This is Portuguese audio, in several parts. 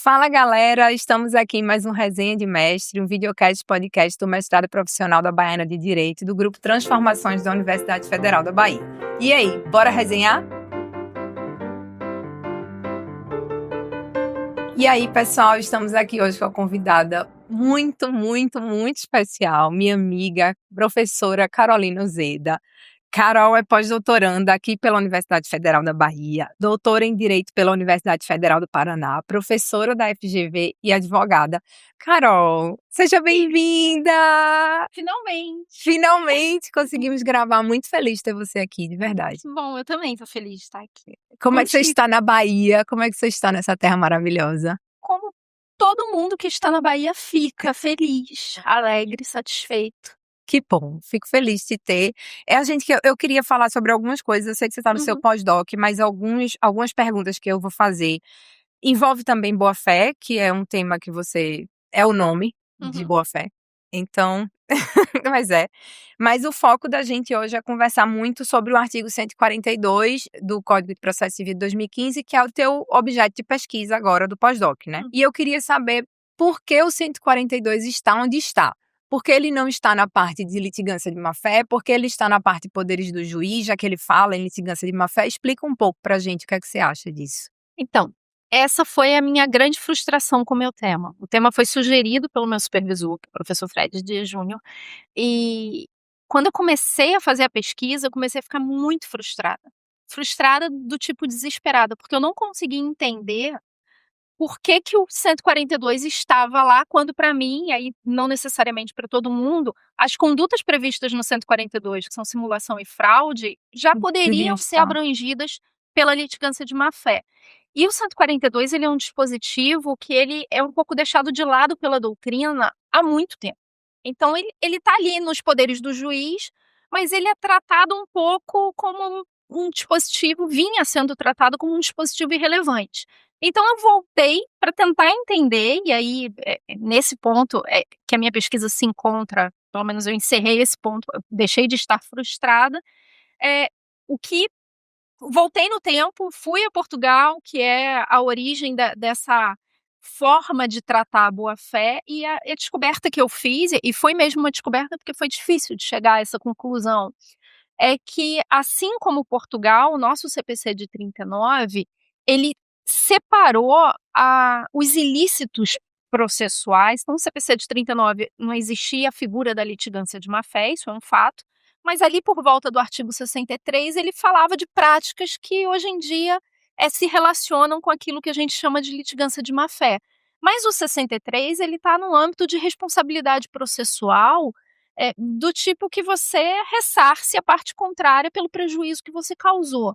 Fala galera, estamos aqui em mais um Resenha de Mestre, um videocast podcast do mestrado profissional da Baiana de Direito do Grupo Transformações da Universidade Federal da Bahia. E aí, bora resenhar? E aí pessoal, estamos aqui hoje com a convidada muito especial, minha amiga, professora Carolina Ozeda. Carol é pós-doutoranda aqui pela Universidade Federal da Bahia, doutora em Direito pela Universidade Federal do Paraná, professora da FGV e advogada. Carol, seja bem-vinda! Finalmente conseguimos gravar, muito feliz de ter você aqui, de verdade. Bom, eu também tô feliz de estar aqui. Como é que você está na Bahia? Como é que você está nessa terra maravilhosa? Como todo mundo que está na Bahia fica feliz, alegre, satisfeito. Que bom, fico feliz de ter. Eu queria falar sobre algumas coisas, eu sei que você está no seu pós-doc, mas algumas perguntas que eu vou fazer envolve também boa-fé, que é um tema que é o nome de boa-fé. Então, Mas o foco da gente hoje é conversar muito sobre o artigo 142 do Código de Processo Civil de 2015, que é o teu objeto de pesquisa agora do pós-doc, né? E eu queria saber por que o 142 está onde está. Por que ele não está na parte de litigância de má-fé? Por que ele está na parte de poderes do juiz, já que ele fala em litigância de má-fé? Explica um pouco pra gente o que é que você acha disso. Então, essa foi a minha grande frustração com o meu tema. O tema foi sugerido pelo meu supervisor, o professor Fred Dias Júnior, e quando eu comecei a fazer a pesquisa, eu comecei a ficar muito frustrada. Frustrada do tipo desesperada, porque eu não conseguia entender por que o 142 estava lá, quando para mim, e aí não necessariamente para todo mundo, as condutas previstas no 142, que são simulação e fraude, já poderiam ser abrangidas pela litigância de má-fé. E o 142, ele é um dispositivo que ele é um pouco deixado de lado pela doutrina há muito tempo. Então, ele está ali nos poderes do juiz, mas ele é tratado um pouco como um dispositivo, vinha sendo tratado como um dispositivo irrelevante. Então, eu voltei para tentar entender, e aí, nesse ponto que a minha pesquisa se encontra, pelo menos eu encerrei esse ponto, eu deixei de estar frustrada, voltei no tempo, fui a Portugal, que é a origem dessa forma de tratar a boa-fé, e a descoberta que eu fiz, e foi mesmo uma descoberta porque foi difícil de chegar a essa conclusão, é que, assim como Portugal, o nosso CPC de 39, ele separou os ilícitos processuais. Então, no CPC de 39 não existia a figura da litigância de má-fé, isso é um fato, mas ali por volta do artigo 63 ele falava de práticas que hoje em dia se relacionam com aquilo que a gente chama de litigância de má-fé. Mas o 63 ele está no âmbito de responsabilidade processual, do tipo que você ressarce a parte contrária pelo prejuízo que você causou.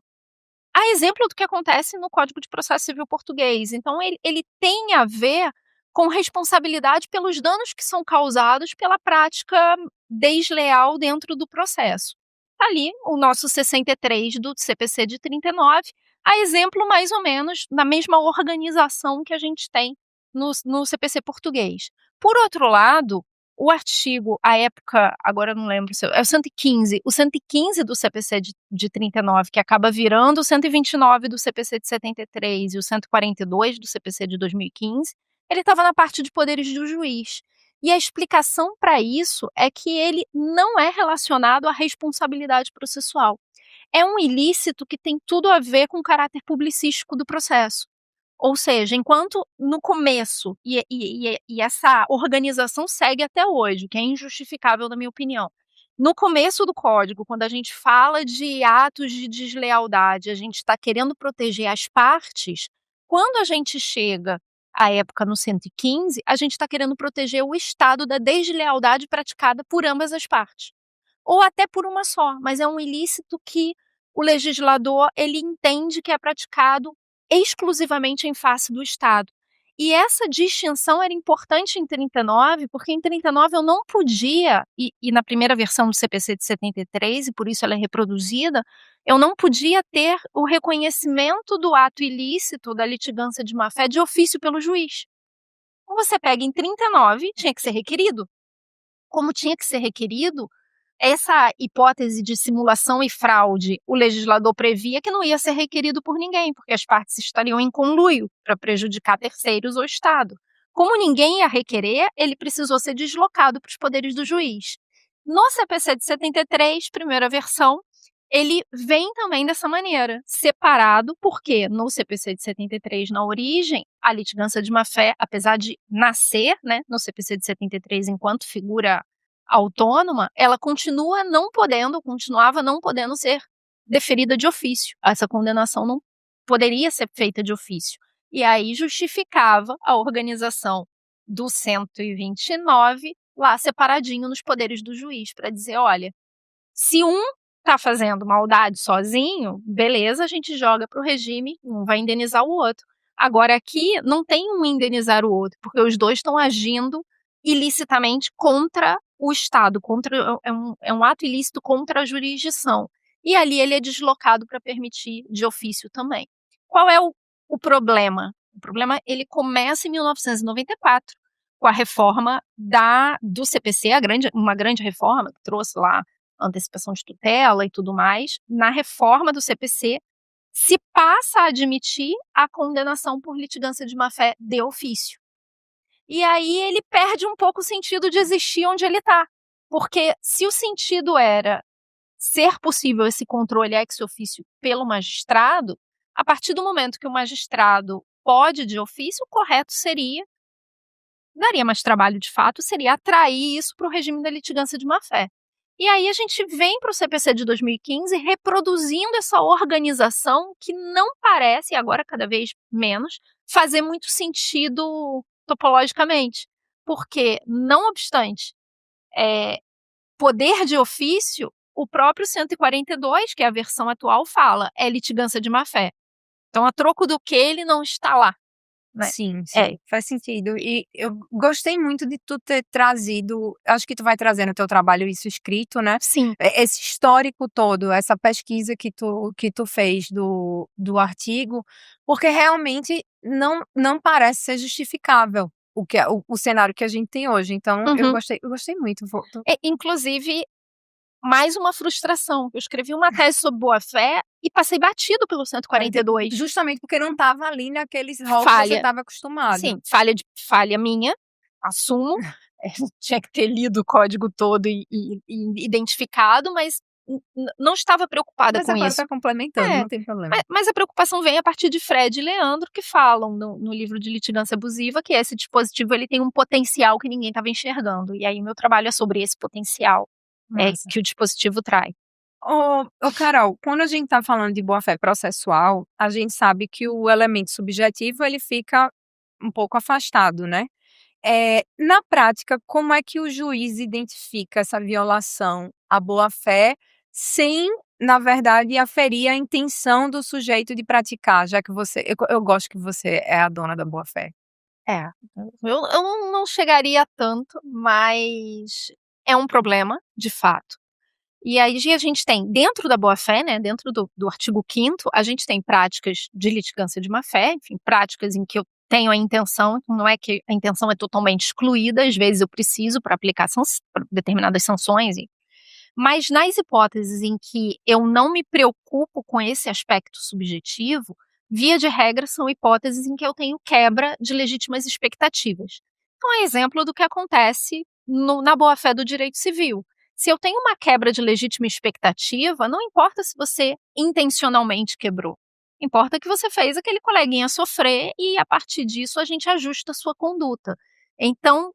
A exemplo do que acontece no Código de Processo Civil português. Então, ele tem a ver com responsabilidade pelos danos que são causados pela prática desleal dentro do processo. Tá ali o nosso 63 do CPC de 39, a exemplo mais ou menos da mesma organização que a gente tem no CPC português. Por outro lado, o artigo, à época, agora eu não lembro, é o 115. O 115 do CPC de 39, que acaba virando o 129 do CPC de 73 e o 142 do CPC de 2015, ele estava na parte de poderes do juiz. E a explicação para isso é que ele não é relacionado à responsabilidade processual. É um ilícito que tem tudo a ver com o caráter publicístico do processo. Ou seja, enquanto no começo, e essa organização segue até hoje, o que é injustificável na minha opinião. No começo do código, quando a gente fala de atos de deslealdade, a gente está querendo proteger as partes, quando a gente chega à época no 115, a gente está querendo proteger o estado da deslealdade praticada por ambas as partes. Ou até por uma só, mas é um ilícito que o legislador ele entende que é praticado exclusivamente em face do Estado. E essa distinção era importante em 39, porque em 39 eu não podia, e na primeira versão do CPC de 73, e por isso ela é reproduzida, eu não podia ter o reconhecimento do ato ilícito da litigância de má-fé de ofício pelo juiz. Então você pega em 39, tinha que ser requerido. Como tinha que ser requerido, essa hipótese de simulação e fraude, o legislador previa que não ia ser requerido por ninguém, porque as partes estariam em conluio para prejudicar terceiros ou Estado. Como ninguém ia requerer, ele precisou ser deslocado para os poderes do juiz. No CPC de 73, primeira versão, ele vem também dessa maneira, separado, porque no CPC de 73, na origem, a litigância de má-fé, apesar de nascer, né, no CPC de 73 enquanto figura autônoma, ela continuava não podendo ser deferida de ofício. Essa condenação não poderia ser feita de ofício. E aí justificava a organização do 129 lá separadinho nos poderes do juiz, para dizer, olha, se um está fazendo maldade sozinho, beleza, a gente joga para o regime, um vai indenizar o outro. Agora aqui não tem um indenizar o outro, porque os dois estão agindo ilicitamente contra o Estado, é um ato ilícito contra a jurisdição. E ali ele é deslocado para permitir de ofício também. Qual é o problema? O problema, ele começa em 1994, com a reforma do CPC, uma grande reforma que trouxe lá antecipação de tutela e tudo mais. Na reforma do CPC, se passa a admitir a condenação por litigância de má-fé de ofício. E aí ele perde um pouco o sentido de existir onde ele está. Porque se o sentido era ser possível esse controle ex officio pelo magistrado, a partir do momento que o magistrado pode de ofício, o correto daria mais trabalho de fato, seria atrair isso para o regime da litigância de má-fé. E aí a gente vem para o CPC de 2015 reproduzindo essa organização que não parece, agora cada vez menos, fazer muito sentido topologicamente. Porque, não obstante poder de ofício, o próprio 142, que é a versão atual, fala, é litigância de má-fé. Então, a troco do que ele não está lá. Né? Sim, faz sentido. E eu gostei muito de tu ter trazido, acho que tu vai trazer no teu trabalho isso escrito, né? Sim. Esse histórico todo, essa pesquisa que tu fez do artigo, porque realmente não parece ser justificável o cenário que a gente tem hoje. Então, eu gostei muito. Inclusive, mais uma frustração. Eu escrevi uma tese sobre boa-fé e passei batido pelo 142. Justamente porque não estava ali naqueles rótulos que você estava acostumado. Sim, falha minha, assumo. Tinha que ter lido o código todo e identificado, mas não estava preocupada com isso. Mas agora está complementando, não tem problema. Mas a preocupação vem a partir de Fred e Leandro, que falam no livro de litigância abusiva que esse dispositivo ele tem um potencial que ninguém estava enxergando. E aí o meu trabalho é sobre esse potencial que o dispositivo traz. Carol, quando a gente está falando de boa-fé processual, a gente sabe que o elemento subjetivo ele fica um pouco afastado, né? Na prática, como é que o juiz identifica essa violação à boa-fé sem, na verdade, aferir a intenção do sujeito de praticar, já que eu gosto que você é a dona da boa-fé. Eu não chegaria tanto, mas é um problema, de fato. E aí a gente tem, dentro da boa-fé, né, dentro do artigo 5º, a gente tem práticas de litigância de má-fé, enfim, práticas em que eu tenho a intenção, não é que a intenção é totalmente excluída, às vezes eu preciso para aplicar determinadas sanções, mas nas hipóteses em que eu não me preocupo com esse aspecto subjetivo, via de regra são hipóteses em que eu tenho quebra de legítimas expectativas. Então é exemplo do que acontece na boa-fé do direito civil. Se eu tenho uma quebra de legítima expectativa, não importa se você intencionalmente quebrou. Importa que você fez aquele coleguinha sofrer e, a partir disso, a gente ajusta a sua conduta. Então,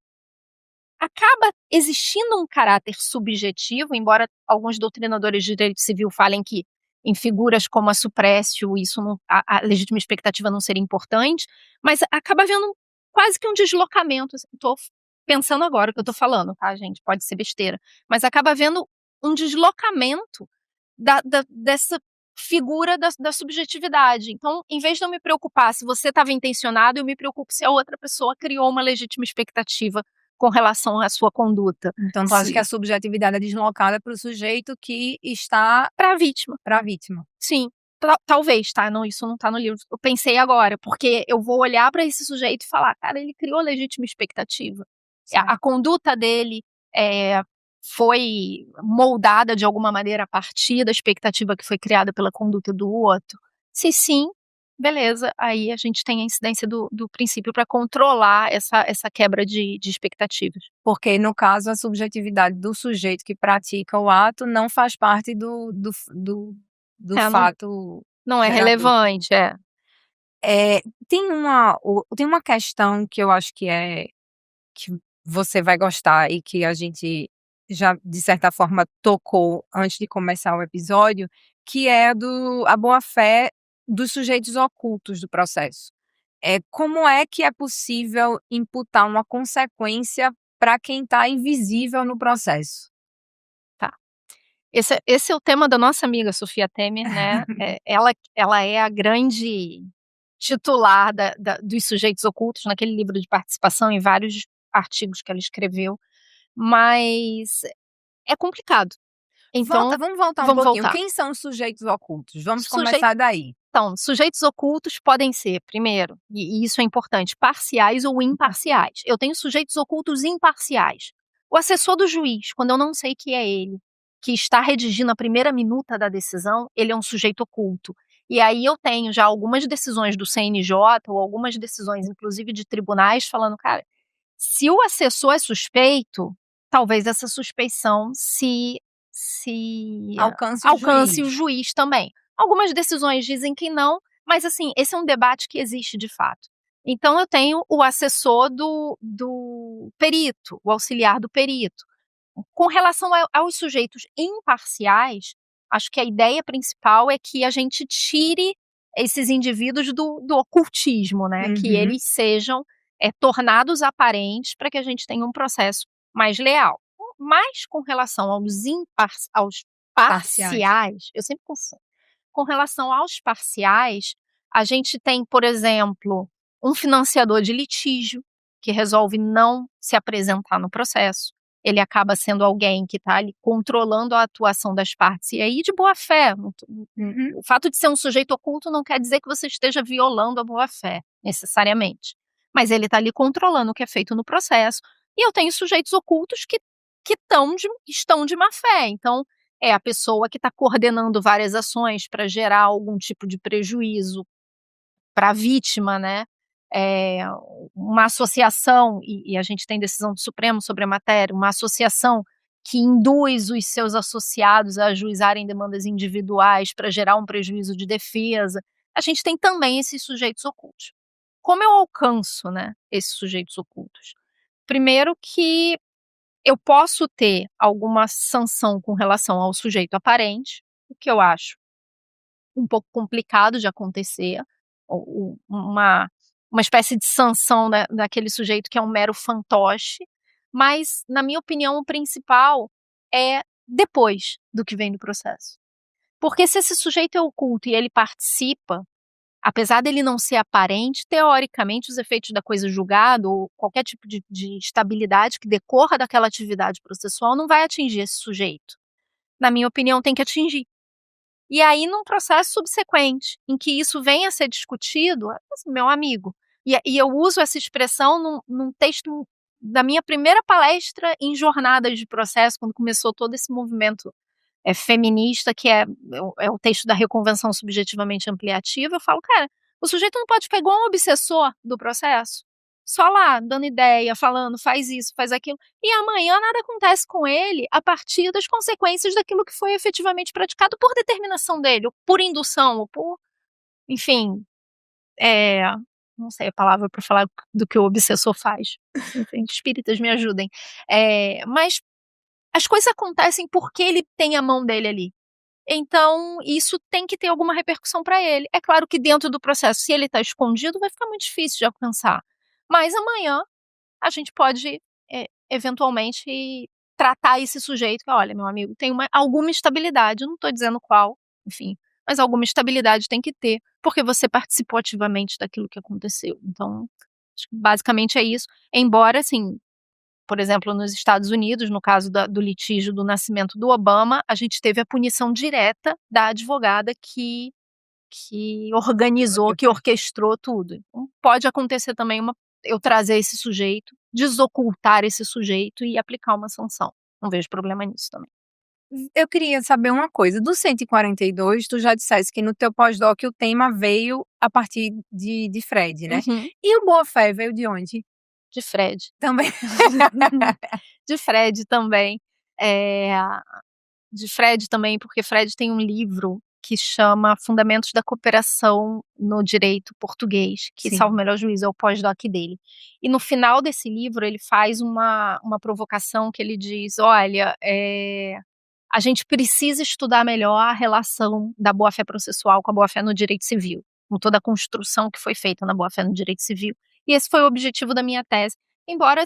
acaba existindo um caráter subjetivo, embora alguns doutrinadores de direito civil falem que em figuras como a suprécio, a legítima expectativa não seria importante, mas acaba havendo quase que um deslocamento. Estou pensando agora o que eu estou falando, tá, gente? Pode ser besteira. Mas acaba havendo um deslocamento dessa figura da subjetividade. Então, em vez de eu me preocupar se você estava intencionado, eu me preocupo se a outra pessoa criou uma legítima expectativa com relação à sua conduta. Então, tu acha que a subjetividade é deslocada para o sujeito que está... Para a vítima. Para a vítima. Sim. Talvez, tá? Não, isso não tá no livro. Eu pensei agora, porque eu vou olhar para esse sujeito e falar, cara, ele criou legítima expectativa. A conduta dele foi moldada de alguma maneira a partir da expectativa que foi criada pela conduta do outro? Se sim, beleza, aí a gente tem a incidência do princípio para controlar essa quebra de expectativas. Porque, no caso, a subjetividade do sujeito que pratica o ato não faz parte do fato não é gerador. relevante, Tem uma questão que eu acho que você vai gostar e que a gente já, de certa forma, tocou antes de começar o episódio, que é a boa-fé dos sujeitos ocultos do processo. Como é que é possível imputar uma consequência para quem está invisível no processo? Tá. Esse é o tema da nossa amiga Sofia Temer, né? Ela é a grande titular dos sujeitos ocultos naquele livro de participação e vários artigos que ela escreveu, mas é complicado. Então, Vamos voltar um vamos pouquinho. voltar. Quem são os sujeitos ocultos? Vamos Sujeitos- começar daí. Então, sujeitos ocultos podem ser, primeiro, e isso é importante, parciais ou imparciais. Eu tenho sujeitos ocultos imparciais. O assessor do juiz, quando eu não sei que é ele, que está redigindo a primeira minuta da decisão, ele é um sujeito oculto. E aí eu tenho já algumas decisões do CNJ, ou algumas decisões, inclusive, de tribunais, falando, cara, se o assessor é suspeito, talvez essa suspeição se alcance o juiz também. Algumas decisões dizem que não, mas assim, esse é um debate que existe de fato. Então eu tenho o assessor do perito, o auxiliar do perito. Com relação aos sujeitos imparciais, acho que a ideia principal é que a gente tire esses indivíduos do ocultismo, né? Que eles sejam tornados aparentes para que a gente tenha um processo mais leal. Mas com relação aos parciais, eu sempre confundo. Com relação aos parciais, a gente tem, por exemplo, um financiador de litígio que resolve não se apresentar no processo. Ele acaba sendo alguém que está ali controlando a atuação das partes, e aí de boa fé. O fato de ser um sujeito oculto não quer dizer que você esteja violando a boa fé, necessariamente. Mas ele está ali controlando o que é feito no processo. E eu tenho sujeitos ocultos que estão de má fé. Então, é a pessoa que está coordenando várias ações para gerar algum tipo de prejuízo para a vítima, né? Uma associação, e a gente tem decisão do Supremo sobre a matéria, uma associação que induz os seus associados a ajuizarem demandas individuais para gerar um prejuízo de defesa. A gente tem também esses sujeitos ocultos. Como eu alcanço, né, esses sujeitos ocultos? Primeiro que eu posso ter alguma sanção com relação ao sujeito aparente, o que eu acho um pouco complicado de acontecer, uma espécie de sanção daquele sujeito que é um mero fantoche, mas, na minha opinião, o principal é depois do que vem do processo. Porque se esse sujeito é oculto e ele participa, apesar dele não ser aparente, teoricamente os efeitos da coisa julgada ou qualquer tipo de estabilidade que decorra daquela atividade processual não vai atingir esse sujeito. Na minha opinião, tem que atingir. E aí, num processo subsequente, em que isso venha a ser discutido, meu amigo, e eu uso essa expressão num texto da minha primeira palestra em jornadas de processo, quando começou todo esse movimento feminista, que é o texto da reconvenção subjetivamente ampliativa. Eu falo, cara, o sujeito não pode ficar igual um obsessor do processo, só lá, dando ideia, falando, faz isso, faz aquilo, e amanhã nada acontece com ele a partir das consequências daquilo que foi efetivamente praticado por determinação dele, ou por indução, ou por, enfim, não sei a palavra para falar do que o obsessor faz. Enfim, espíritas me ajudem. Mas as coisas acontecem porque ele tem a mão dele ali. Então, isso tem que ter alguma repercussão para ele. É claro que dentro do processo, se ele está escondido, vai ficar muito difícil de alcançar. Mas amanhã a gente pode, eventualmente, tratar esse sujeito que, olha, meu amigo, tem alguma estabilidade, eu não estou dizendo qual, enfim, mas alguma estabilidade tem que ter, porque você participou ativamente daquilo que aconteceu. Então, acho que basicamente é isso. Embora, assim, por exemplo, nos Estados Unidos, no caso do litígio do nascimento do Obama, a gente teve a punição direta da advogada que organizou, que orquestrou tudo. Então, pode acontecer também eu trazer esse sujeito, desocultar esse sujeito e aplicar uma sanção. Não vejo problema nisso também. Eu queria saber uma coisa, do 142, tu já disseste que no teu pós-doc o tema veio a partir de Fred, né? Uhum. E o Boa-Fé veio de onde? De Fred. Também. De Fred também. De Fred também, porque Fred tem um livro que chama Fundamentos da Cooperação no Direito Português, que, Sim. salvo o melhor juízo, é o pós-doc dele. E no final desse livro ele faz uma provocação que ele diz, olha, a gente precisa estudar melhor a relação da boa-fé processual com a boa-fé no direito civil, com toda a construção que foi feita na boa-fé no direito civil. E esse foi o objetivo da minha tese, embora,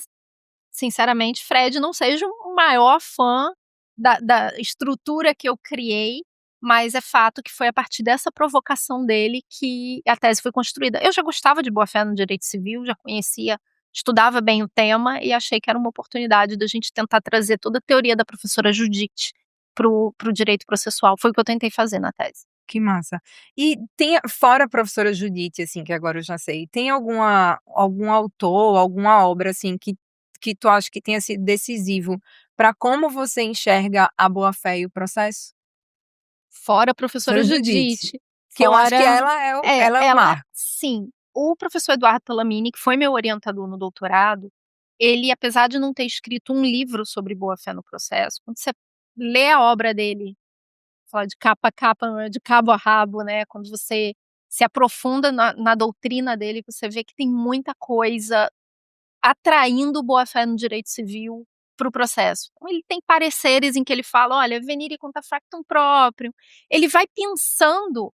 sinceramente, Fred não seja o maior fã da estrutura que eu criei, mas é fato que foi a partir dessa provocação dele que a tese foi construída. Eu já gostava de boa-fé no direito civil, já conhecia, estudava bem o tema e achei que era uma oportunidade da gente tentar trazer toda a teoria da professora Judite pro direito processual. Foi o que eu tentei fazer na tese. Que massa. E tem, fora a professora Judite, assim, que agora eu já sei, tem algum autor, alguma obra, assim, que tu acha que tenha sido decisivo para como você enxerga a boa-fé e o processo? Fora a professora Judite. Que eu acho que ela é o marco. Sim. O professor Eduardo Talamini, que foi meu orientador no doutorado, ele, apesar de não ter escrito um livro sobre boa-fé no processo, quando você lê a obra dele, fala de capa a capa, de cabo a rabo, né, quando você se aprofunda na doutrina dele, você vê que tem muita coisa atraindo boa-fé no direito civil para o processo. Então, ele tem pareceres em que ele fala, olha, venire contra factum próprio. Ele vai pensando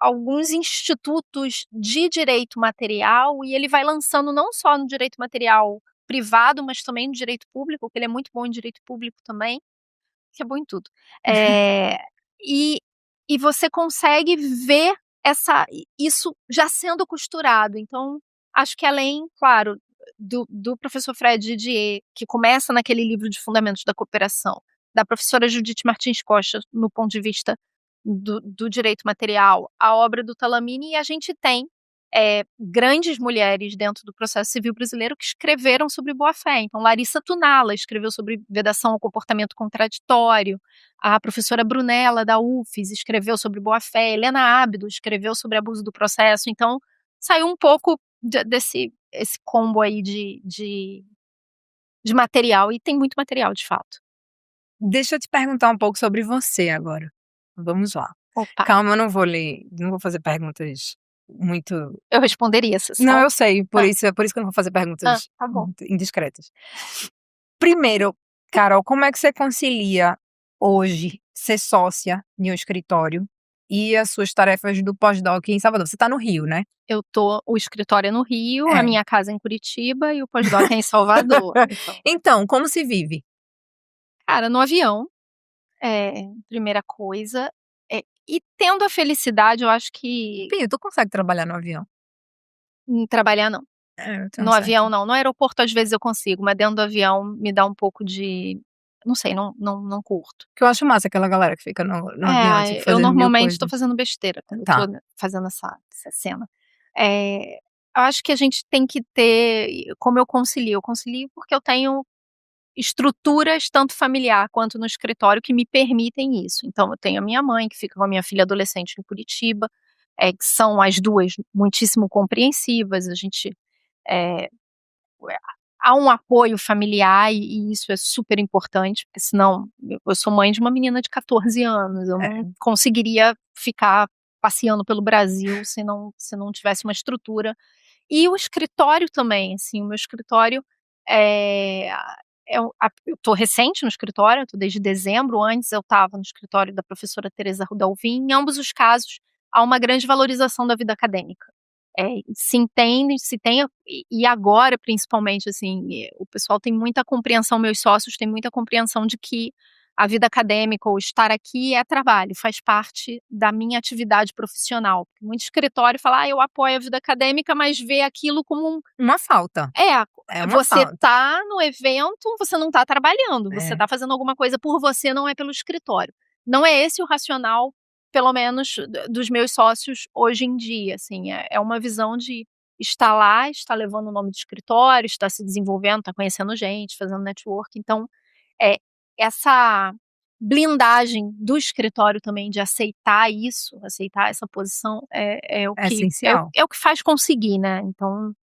alguns institutos de direito material e ele vai lançando não só no direito material privado, mas também no direito público, que ele é muito bom em direito público também, que é bom em tudo. E você consegue ver isso já sendo costurado. Então, acho que além, claro, do professor Fred Didier, que começa naquele livro de Fundamentos da Cooperação, da professora Judite Martins Costa, no ponto de vista do direito material, a obra do Talamini, e a gente tem grandes mulheres dentro do processo civil brasileiro que escreveram sobre boa-fé. Então, Larissa Tunala escreveu sobre vedação ao comportamento contraditório, a professora Brunella, da UFES, escreveu sobre boa-fé, Helena Ábido escreveu sobre abuso do processo. Então, saiu um pouco desse combo aí de material, e tem muito material, de fato. Deixa eu te perguntar um pouco sobre você agora. Vamos lá. Opa. Calma, eu não vou fazer perguntas muito... Eu responderia, você sabe. Não, eu sei, por isso que eu não vou fazer perguntas tá bom. indiscretas. Primeiro, Carol, como é que você concilia hoje ser sócia em um escritório e as suas tarefas do pós-doc em Salvador? Você tá no Rio, né? O escritório é no Rio, a minha casa é em Curitiba e o pós-doc é em Salvador. Então, como se vive? Cara, no avião, primeira coisa. E tendo a felicidade, eu acho que... Pio, tu consegue trabalhar no avião? Trabalhar não. No avião não. No aeroporto às vezes eu consigo, mas dentro do avião me dá um pouco de... Não sei, não curto. Que eu acho massa aquela galera que fica no avião, tipo, eu fazendo normalmente tô fazendo besteira quando Tá. eu tô fazendo essa cena. Eu acho que a gente tem que ter... Como eu concilio? Eu concilio porque eu tenho estruturas, tanto familiar quanto no escritório, que me permitem isso. Então, eu tenho a minha mãe, que fica com a minha filha adolescente em Curitiba, que são as duas muitíssimo compreensivas. A gente há um apoio familiar e isso é super importante, porque senão eu sou mãe de uma menina de 14 anos, eu não conseguiria ficar passeando pelo Brasil se não tivesse uma estrutura. E o escritório também, assim, o meu escritório eu tô recente no escritório, eu tô desde dezembro. Antes eu estava no escritório da professora Tereza Rudalvin. Em ambos os casos, há uma grande valorização da vida acadêmica. Se entende, se tem, e agora principalmente, assim, o pessoal tem muita compreensão, meus sócios têm muita compreensão de que a vida acadêmica ou estar aqui é trabalho, faz parte da minha atividade profissional. Muito escritório fala, eu apoio a vida acadêmica, mas vê aquilo como uma falta. Você tá no evento, você não tá trabalhando, você tá fazendo alguma coisa por você, não é pelo escritório. Não é esse o racional, pelo menos, dos meus sócios hoje em dia, assim, é uma visão de está lá, está levando o nome do escritório, está se desenvolvendo, está conhecendo gente, fazendo network. Então, essa blindagem do escritório também de aceitar isso, aceitar essa posição é o É que essencial. é o que faz conseguir, né. Então,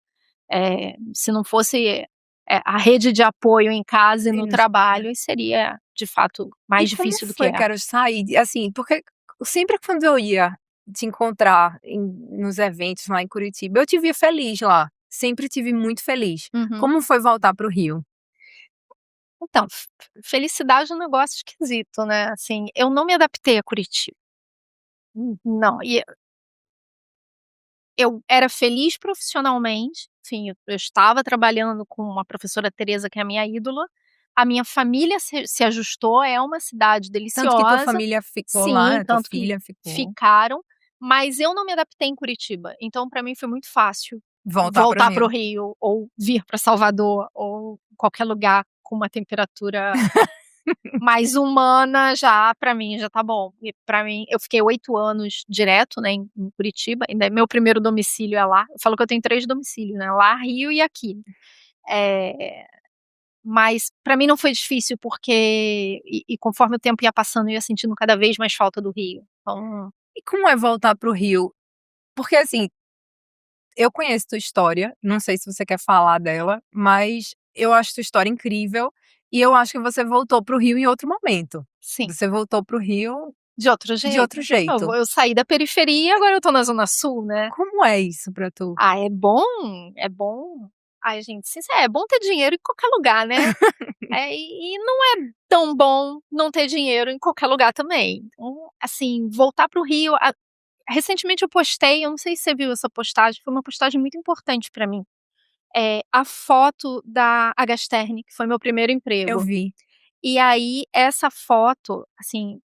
se não fosse, a rede de apoio em casa e E no nos trabalho, seria de fato E mais como difícil do que foi é. que era sair assim, porque sempre quando eu ia te encontrar nos eventos lá em Curitiba, eu te via feliz lá, sempre tive muito feliz. Uhum. Como foi voltar para o Rio? Então, felicidade é um negócio esquisito, né, assim, eu não me adaptei a Curitiba. Não, e eu era feliz profissionalmente, sim, eu estava trabalhando com a professora Teresa, que é a minha ídola, a minha família se ajustou, é uma cidade Tanto que tua deliciosa, família ficou lá, sim, né, tua tanto que filha ficou. ficaram, mas eu não me adaptei em Curitiba, então para mim foi muito fácil Voltar para o voltar para o Rio. Rio, ou vir para Salvador, ou qualquer lugar com uma temperatura mais humana. Já para mim já tá bom. E para mim, eu fiquei 8 anos direto, né, em Curitiba, ainda meu primeiro domicílio é lá. Eu falo que eu tenho 3 domicílios, né, lá, Rio e aqui. Eh, mas para mim não foi difícil, porque conforme o tempo ia passando, eu ia sentindo cada vez mais falta do Rio. Então, E como é voltar para o Rio? Porque assim, eu conheço tua história, não sei se você quer falar dela, mas eu acho tua história incrível e eu acho que você voltou para o Rio em outro momento. sim, Você voltou para o Rio de outro de jeito. outro jeito. Eu saí da periferia, agora eu tô na zona sul, né. Como é isso pra tu? Ah, é bom, é bom. Ai, gente, sincero, é bom ter dinheiro em qualquer lugar, né. E não é tão bom não ter dinheiro em qualquer lugar também. Então, assim, voltar para o Rio, recentemente eu postei, eu não sei se você viu essa postagem, foi uma postagem muito importante pra mim, a foto da Agastern, que foi meu primeiro Eu emprego. vi. E aí essa foto, assim,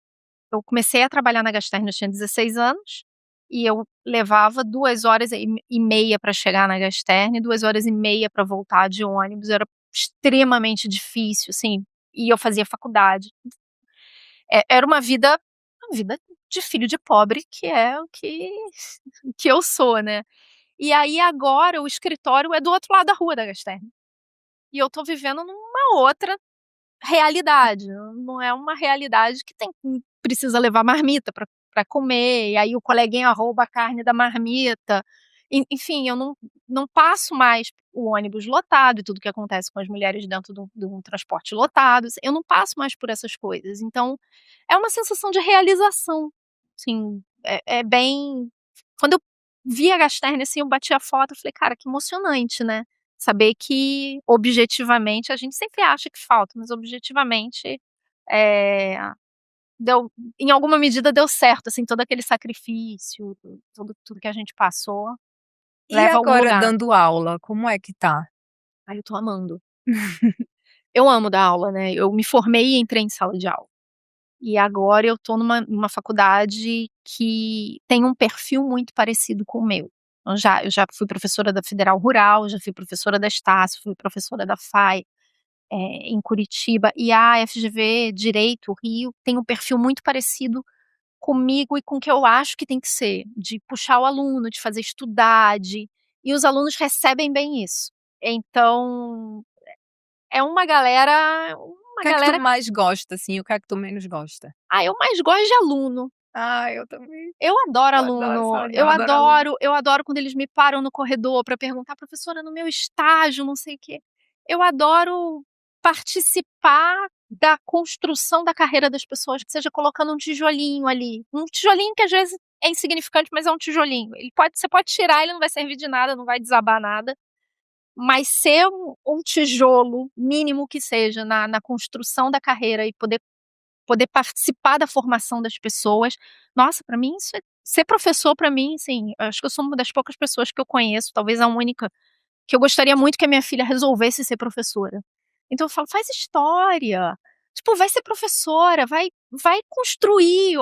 eu comecei a trabalhar na Gastern, eu tinha 16 anos, e eu levava 2 horas e meia para chegar na Gastern, 2 horas e meia para voltar de ônibus, era extremamente difícil, assim, e eu fazia faculdade. Era uma vida de filho de pobre, que é o que eu sou, né. E aí agora o escritório é do outro lado da rua da Gastern, e eu tô vivendo numa outra realidade, não é uma realidade que precisa levar marmita para comer, e aí o coleguinha rouba a carne da marmita. Enfim, eu não passo mais o ônibus lotado e tudo que acontece com as mulheres dentro de um transporte lotado, eu não passo mais por essas coisas, então é uma sensação de realização, assim, é bem, quando eu vi a Gastern, assim, eu bati a foto, eu falei: "Cara, que emocionante, né". Saber que objetivamente a gente sempre acha que falta, mas objetivamente, eh, deu, em alguma medida deu certo, assim, todo aquele sacrifício, tudo que a gente passou, E leva a algum agora lugar. dando aula, como é que tá? Ai, eu tô amando. Eu amo dar aula, né, eu me formei e entrei em sala de aula. E agora eu tô numa faculdade que tem um perfil muito parecido com o meu. Eu já fui professora da Federal Rural, já fui professora da Estácio, fui professora da FAI, em Curitiba, e a FGV Direito Rio tem um perfil muito parecido comigo e com o que eu acho que tem que ser, de puxar o aluno, de fazer estudar, e os alunos recebem bem isso. Então, é O uma que é que tu galera mais gosta, assim, o que é que tu menos gosta? eu mais gosto de aluno. Ah, eu também. Eu adoro Eu adoro aluno, sala de aula, adoro aluno. eu adoro quando eles me param no corredor para perguntar: "Professora, no meu estágio, não sei o quê". Eu adoro participar da construção da carreira das pessoas, que seja colocando um tijolinho ali, um tijolinho que às vezes é insignificante, mas é um tijolinho. Você pode tirar, ele não vai servir de nada, não vai desabar nada, mas ser um tijolo, mínimo que seja, na construção da carreira, e poder participar da formação das pessoas. Nossa, para mim isso ser professor, para mim, assim, eu acho que eu sou uma das poucas pessoas que eu conheço, talvez a única, que eu gostaria muito que a minha filha resolvesse ser professora. Então eu falo: "Faz história, tipo, vai ser professora, vai construir,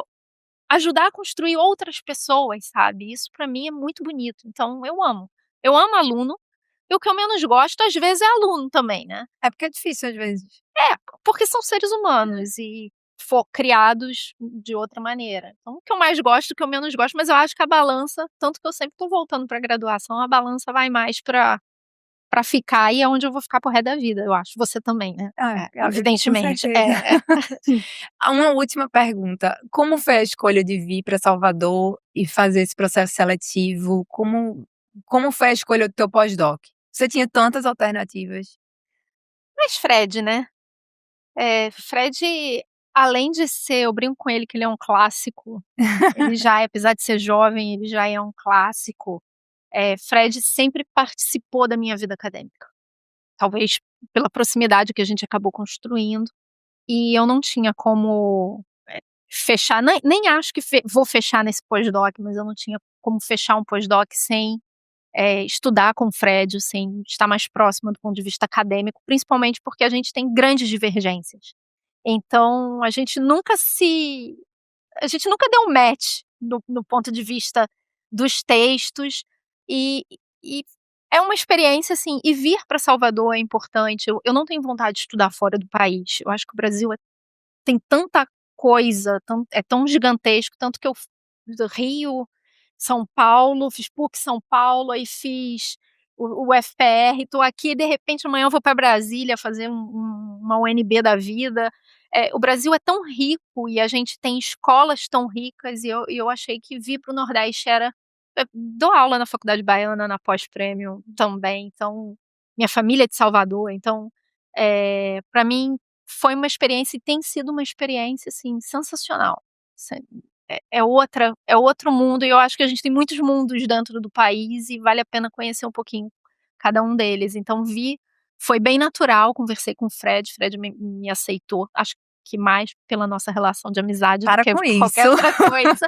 ajudar a construir outras pessoas", sabe. Isso para mim é muito bonito, então eu amo. Eu amo aluno, e o que eu menos gosto às vezes é aluno também, né. É porque é difícil às vezes. É, porque são seres humanos, e criados de outra maneira. Então, o que eu mais gosto, o que eu menos gosto, mas eu acho que a balança, tanto que eu sempre tô voltando pra graduação, a balança vai mais pra ficar e é onde eu vou ficar pro resto da vida, eu acho. Você também, né? Com Evidentemente. certeza. Uma última pergunta. Como foi a escolha de vir para Salvador e fazer esse processo seletivo? Como foi a escolha do teu pós-doc? Você tinha tantas alternativas. Mas Fred, né? Fred, além de ser, eu brinco com ele que ele é um clássico, ele já é, apesar de ser jovem, ele já é um clássico. Fred sempre participou da minha vida acadêmica. Talvez pela proximidade que a gente acabou construindo. E eu não tinha como fechar, nem acho que vou fechar nesse pós-doc, mas eu não tinha como fechar um pós-doc sem estudar com o Fred, sem estar mais próxima do ponto de vista acadêmico, principalmente porque a gente tem grandes divergências. Então, a gente nunca deu um match no ponto de vista dos textos e é uma experiência, assim, e vir para Salvador é importante. Eu não tenho vontade de estudar fora do país. Eu acho que o Brasil tem tanta coisa, é tão gigantesco, tanto que eu do Rio, São Paulo, fiz PUC São Paulo, aí fiz o FPR, tô aqui, de repente amanhã eu vou para Brasília fazer uma UNB da vida. O Brasil é tão rico e a gente tem escolas tão ricas e eu achei que vir para o Nordeste era... dou aula na Faculdade Baiana, na pós-prêmio também, então minha família é de Salvador, então para mim foi uma experiência e tem sido uma experiência, assim, sensacional. É outro mundo e eu acho que a gente tem muitos mundos dentro do país e vale a pena conhecer um pouquinho cada um deles. Então foi bem natural, conversei com o Fred me aceitou, acho que mais pela nossa relação de amizade do que por qualquer outra coisa.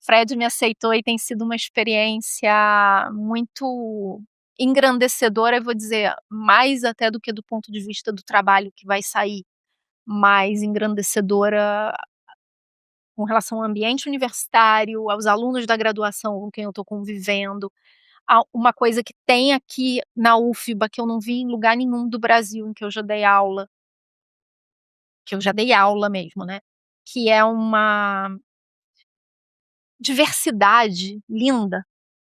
Fred me aceitou e tem sido uma experiência muito engrandecedora, eu vou dizer, mais até do que do ponto de vista do trabalho que vai sair, mais engrandecedora com relação ao ambiente universitário, aos alunos da graduação com quem eu estou convivendo. Uma coisa que tem aqui na UFBA que eu não vi em lugar nenhum do Brasil em que eu já dei aula, mesmo, né, que é uma diversidade linda,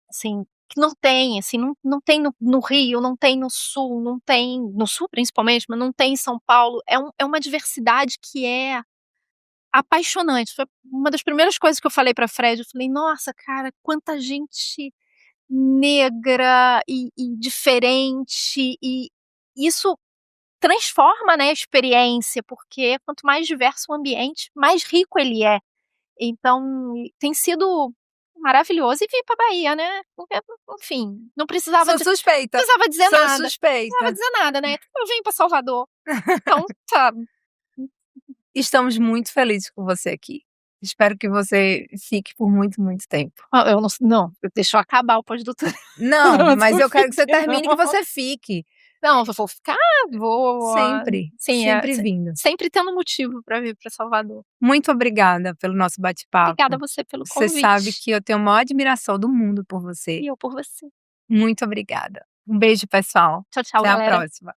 assim, que não tem, assim, não tem no Rio, não tem no Sul, não tem no Sul principalmente, mas não tem em São Paulo. É uma diversidade que é apaixonante. Foi uma das primeiras coisas que eu falei pra Fred, eu falei: "Nossa, cara, quanta gente negra e diferente", e isso transforma, né, a experiência, porque quanto mais diverso o ambiente, mais rico ele é. Então, tem sido maravilhoso e vir pra Bahia, né, porque, enfim, não precisava Sou suspeita. dizer Sou nada. Não suspeita. precisava dizer nada, né, eu vim pra Salvador. Então, tá. Estamos muito felizes com você aqui. Espero que você fique por muito, muito tempo. Eu não, deixa eu acabar o pós-doutorado. Não, mas eu quero que você termine e que você fique. Não, eu vou ficar, vou... Sempre, Sim, sempre vindo. sempre tendo motivo pra vir pra Salvador. Muito obrigada pelo nosso bate-papo. Obrigada a você pelo convite. Você sabe que eu tenho a maior admiração do mundo por você. E eu por você. Muito obrigada. Um beijo, pessoal. Tchau, tchau, Até galera. a próxima.